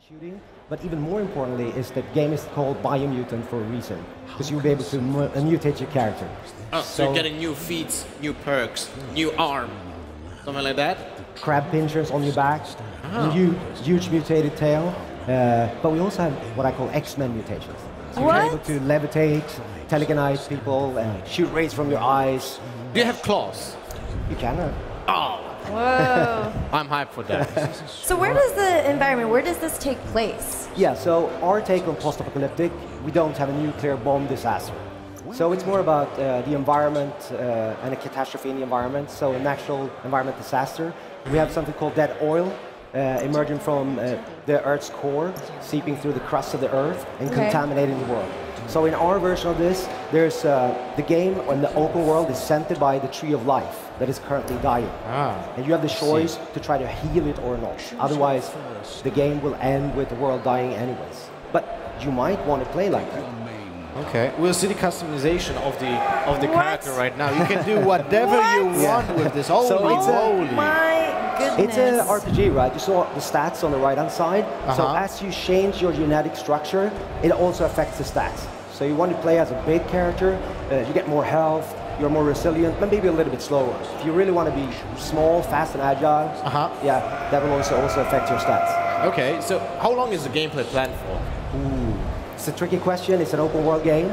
shooting, but even more importantly is that game is called Biomutant for a reason, because you'll be able to mutate your character. Oh, so you're getting new feats, new perks, new arm, something like that? Crab pinchers on your back, huge mutated tail, but we also have what I call X-Men mutations. So you're able to levitate, telegonite people, shoot rays from your eyes. Do you have claws? You can. Oh! Whoa. I'm hyped for that. So where does the environment, where does this take place? Yeah, so our take on post-apocalyptic, we don't have a nuclear bomb disaster. So it's more about the environment and a catastrophe in the environment, so a natural environment disaster. We have something called dead oil emerging from the Earth's core, seeping through the crust of the Earth and contaminating the world. So in our version of this, there's the game on the open world is centered by the tree of life that is currently dying. And you have the choice to try to heal it or not. Otherwise, the game will end with the world dying anyways. But you might want to play like that. Okay, we'll see the customization of the character right now. You can do whatever you want with this. Holy moly! My goodness! It's an RPG, right? You saw the stats on the right-hand side. So as you change your genetic structure, it also affects the stats. So you want to play as a big character, you get more health, you're more resilient, but maybe a little bit slower. If you really want to be small, fast, and agile, yeah, that will also affect your stats. Okay, so how long is the gameplay planned for? It's a tricky question. It's an open world game,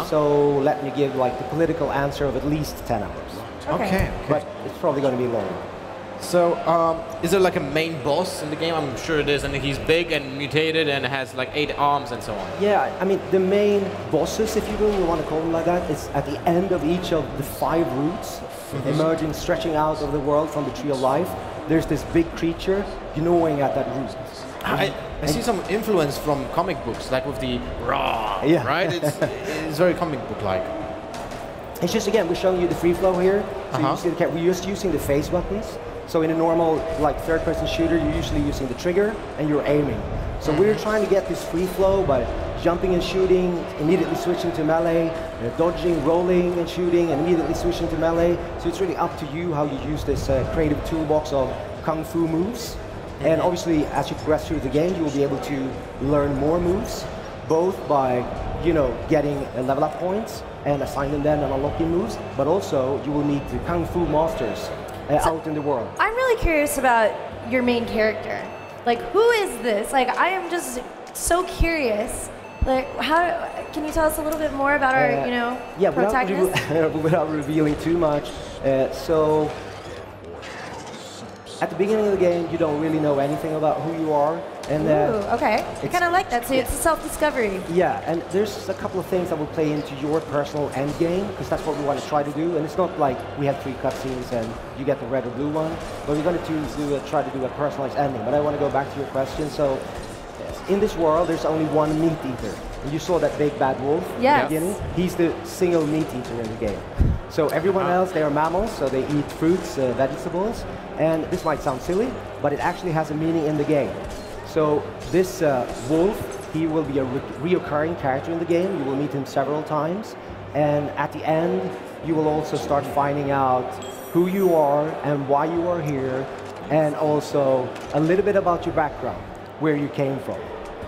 so let me give like the political answer of at least 10 hours. Okay. But it's probably going to be longer. So, is there like a main boss in the game? I'm sure it is, and he's big and mutated and has like 8 arms and so on. Yeah, I mean, the main bosses, if you will, you want to call them like that, is at the end of each of the 5 routes, emerging, stretching out of the world from the Tree of Life. There's this big creature gnawing at that root. I see some influence from comic books, like with the raw, right? It's very comic book-like. It's just, again, we're showing you the free flow here. So you see the we're just using the face buttons. So in a normal like third-person shooter, you're usually using the trigger and you're aiming. So we're trying to get this free flow by jumping and shooting, immediately switching to melee, dodging, rolling and shooting, and immediately switching to melee. So it's really up to you how you use this creative toolbox of kung fu moves. And obviously, as you progress through the game, you will be able to learn more moves, both by, you know, getting level up points and assigning them and unlocking moves, but also you will meet the kung fu masters out in the world. I'm really curious about your main character. Like, who is this? Like, I am just so curious. Like, how can you tell us a little bit more about our, you know, protagonist? Without revealing too much. So, at the beginning of the game, you don't really know anything about who you are. And okay. I kind of like that, so it's a self-discovery. Yeah, and there's a couple of things that will play into your personal end game, because that's what we want to try to do. And it's not like we have 3 cutscenes and you get the red or blue one, but we're going to try to do a personalized ending. But I want to go back to your question. So, in this world, there's only one meat eater. And you saw that big bad wolf at the beginning. He's the single meat eater in the game. So everyone else, they are mammals, so they eat fruits, vegetables. And this might sound silly, but it actually has a meaning in the game. So this wolf, he will be a reoccurring character in the game. You will meet him several times. And at the end, you will also start finding out who you are and why you are here, and also a little bit about your background, where you came from.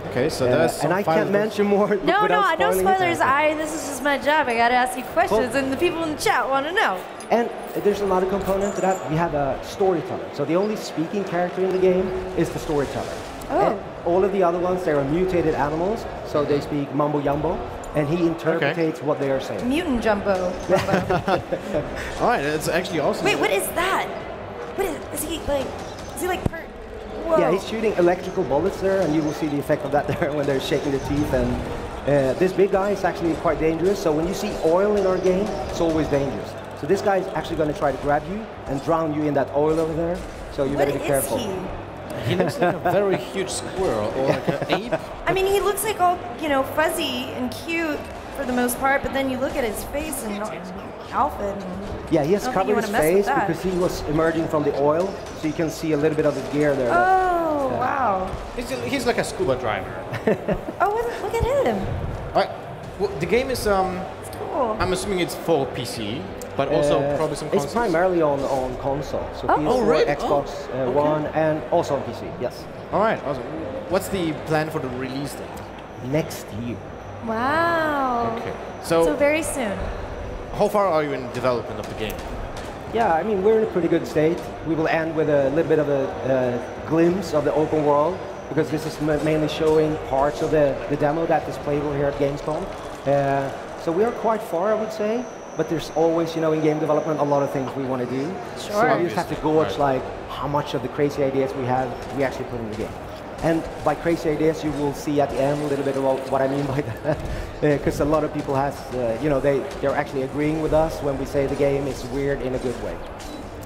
Okay, so that's and I can't mention more. No spoilers. This is just my job. I gotta ask you questions, and the people in the chat want to know. And there's another component to that. We have a storyteller. So the only speaking character in the game is the storyteller. And all of the other ones, they are mutated animals, so they speak mumbo jumbo, and he interprets what they are saying. Mutant jumbo. All right, that's actually awesome. Wait, what is that? What is he like? Is he like? Whoa. Yeah, he's shooting electrical bullets there, and you will see the effect of that there when they're shaking their teeth. And this big guy is actually quite dangerous. So when you see oil in our game, it's always dangerous. So this guy is actually going to try to grab you and drown you in that oil over there. So you better be careful. He looks like a very huge squirrel or like an ape. I mean, he looks like all, you know, fuzzy and cute for the most part, but then you look at his face and outfit. Yeah, he has covered his face because he was emerging from the oil, so you can see a little bit of the gear there. Oh, wow. He's like a scuba diver. Oh, look at him. All right. Well, the game is, it's cool. I'm assuming it's for PC. but also probably some consoles? It's primarily on console, so PS4, really? Xbox One, and also on PC, yes. All right, awesome. What's the plan for the release date? Next year. Wow. Okay. So very soon. How far are you in development of the game? Yeah, I mean, we're in a pretty good state. We will end with a little bit of a glimpse of the open world, because this is mainly showing parts of the demo that is playable here at Gamescom. So we are quite far, I would say, but there's always, you know, in game development, a lot of things we want to do. Sure. So we just have to gauge like how much of the crazy ideas we have, we actually put in the game. And by crazy ideas, you will see at the end a little bit about what I mean by that. Because a lot of people has, you know, they're actually agreeing with us when we say the game is weird in a good way.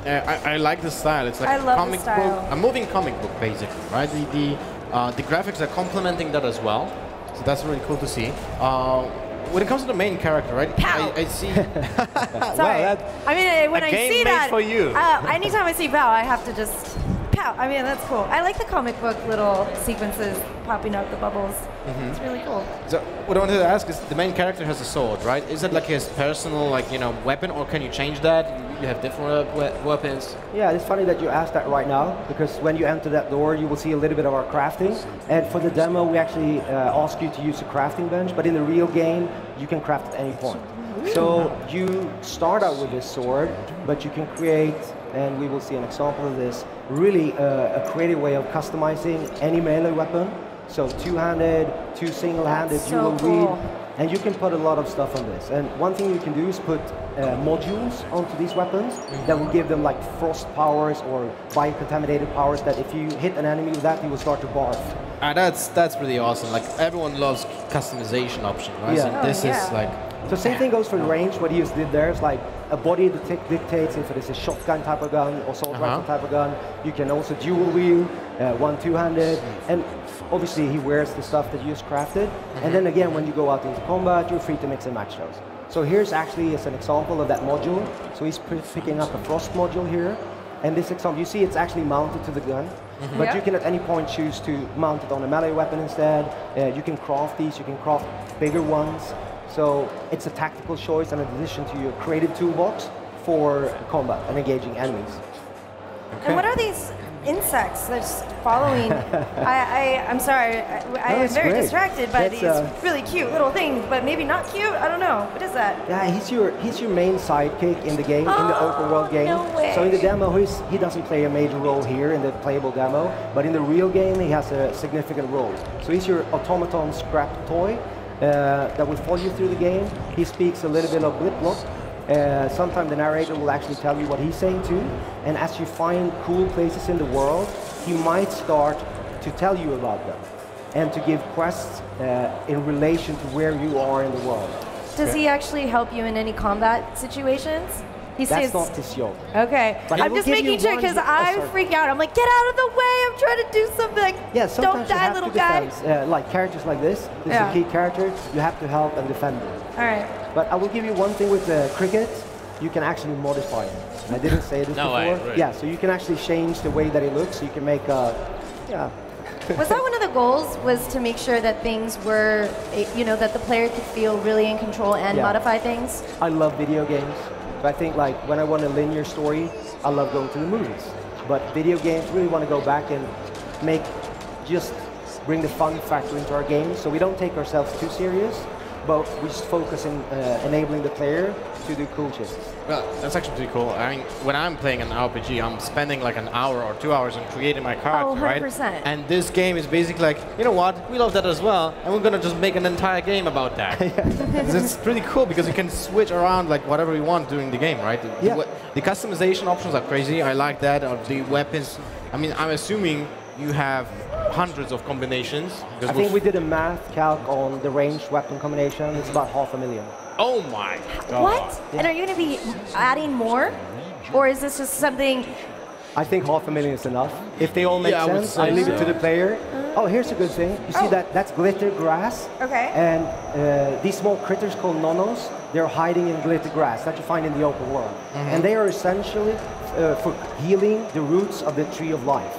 I like the style. It's like a comic book, a moving comic book, basically, right? The graphics are complementing that as well, so that's really cool to see. When it comes to the main character, right? I see. Sorry. Well, I mean, when I see that, for you. Anytime I see Pow, I have to just pow. I mean, that's cool. I like the comic book little sequences popping out the bubbles. It's really cool. So what I wanted to ask is, the main character has a sword, right? Is it like his personal, like, you know, weapon, or can you change that? You have different weapons. Yeah, it's funny that you asked that right now, because when you enter that door, you will see a little bit of our crafting. And for the demo, we actually ask you to use a crafting bench, but in the real game, you can craft at any point. So you start out with this sword, but you can create, and we will see an example of this, really a creative way of customizing any melee weapon. So two-handed, two single-handed, you will read. And you can put a lot of stuff on this. And one thing you can do is put modules onto these weapons that will give them like frost powers or biocontaminated powers, that if you hit an enemy with that, he will start to barf. That's pretty awesome. Like, everyone loves customization option, right? Yeah. So this is like... So same thing goes for the range. What he just did there is like a body that dictates if it is a shotgun type of gun or assault rifle type of gun. You can also dual wield, one two-handed, and obviously he wears the stuff that you just crafted. And then again, when you go out into combat, you're free to mix and match those. So here's actually as an example of that module. So he's picking up a frost module here. And this example, you see it's actually mounted to the gun. But you can at any point choose to mount it on a melee weapon instead. You can craft these, you can craft bigger ones. So it's a tactical choice in addition to your creative toolbox for combat and engaging enemies. Okay. And what are these insects that's following? I'm sorry, I am very distracted by these really cute little things, but maybe not cute. I don't know. What is that? Yeah, he's your main sidekick in the game, in the open world game. No way. So in the demo, he doesn't play a major role here in the playable demo, but in the real game, he has a significant role. So he's your automaton scrap toy that will follow you through the game. He speaks a little bit of blip-blop. Sometimes the narrator will actually tell you what he's saying too. And as you find cool places in the world, he might start to tell you about them and to give quests in relation to where you are in the world. Does he actually help you in any combat situations? That's not his job. Okay. But I'm just making sure, because I freak out. I'm like, get out of the way. I'm trying to do something. Yeah, sometimes don't die, little guy. Like characters like this is a key character. You have to help and defend them. All right. But I will give you one thing with the cricket. You can actually modify it. I didn't say this before. Right. Yeah, so you can actually change the way that it looks. You can make a, Was that one of the goals, was to make sure that things were, you know, that the player could feel really in control and modify things? I love video games. So I think like when I want a linear story, I love going to the movies. But video games really want to go back and bring the fun factor into our games. So we don't take ourselves too serious, but we just focus on enabling the player to do cool shit. Well, that's actually pretty cool. I mean, when I'm playing an RPG, I'm spending like an hour or 2 hours on creating my character, right? 100%. And this game is basically like, you know what, we love that as well, and we're gonna just make an entire game about that. It's pretty cool because you can switch around like whatever you want during the game, right? The customization options are crazy. I like that. Or the weapons. I mean, I'm assuming you have hundreds of combinations. I think we did a math calc on the ranged weapon combination. It's about 500,000. Oh my God. What? Yeah. And are you going to be adding more? Or is this just something... I think 500,000 is enough. If they all make sense, I leave it to the player. Oh, here's a good thing. You see that's glitter grass. Okay. And these small critters called nonos, they're hiding in glitter grass that you find in the open world. And they are essentially for healing the roots of the tree of life.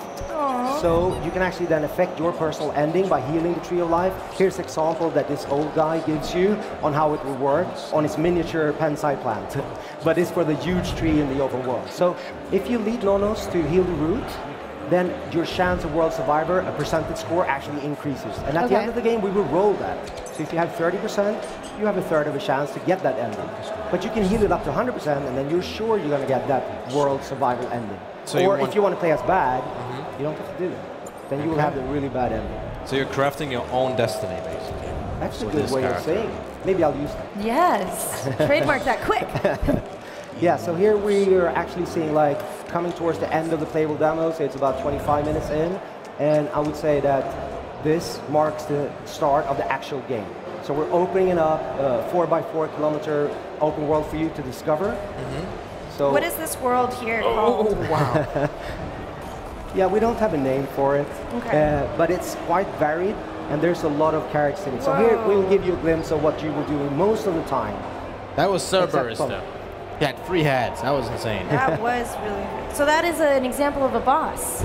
So you can actually then affect your personal ending by healing the Tree of Life. Here's an example that this old guy gives you on how it will work on his miniature pensai plant. But it's for the huge tree in the open world. So if you lead Nonos to heal the root, then your chance of world survivor, a percentage score, actually increases. And at the end of the game, we will roll that. So if you have 30%, you have a third of a chance to get that ending. But you can heal it up to 100%, and then you're sure you're going to get that world survival ending. So or if you want to play as bad, you don't have to do that. Then you will have the really bad ending. So you're crafting your own destiny, basically. That's a good way of saying it. Maybe I'll use that. Yes. Trademark that quick. Yeah, so here we are actually seeing like coming towards the end of the playable demo, so it's about 25 minutes in, and I would say that this marks the start of the actual game. So we're opening it up, 4x4 kilometer open world for you to discover. So what is this world here called? Oh, wow. Yeah, we don't have a name for it, but it's quite varied, and there's a lot of characters in it. So here we'll give you a glimpse of what you will do most of the time. That was Cerberus, though. He had 3 heads. That was insane. That was really good. So that is an example of a boss.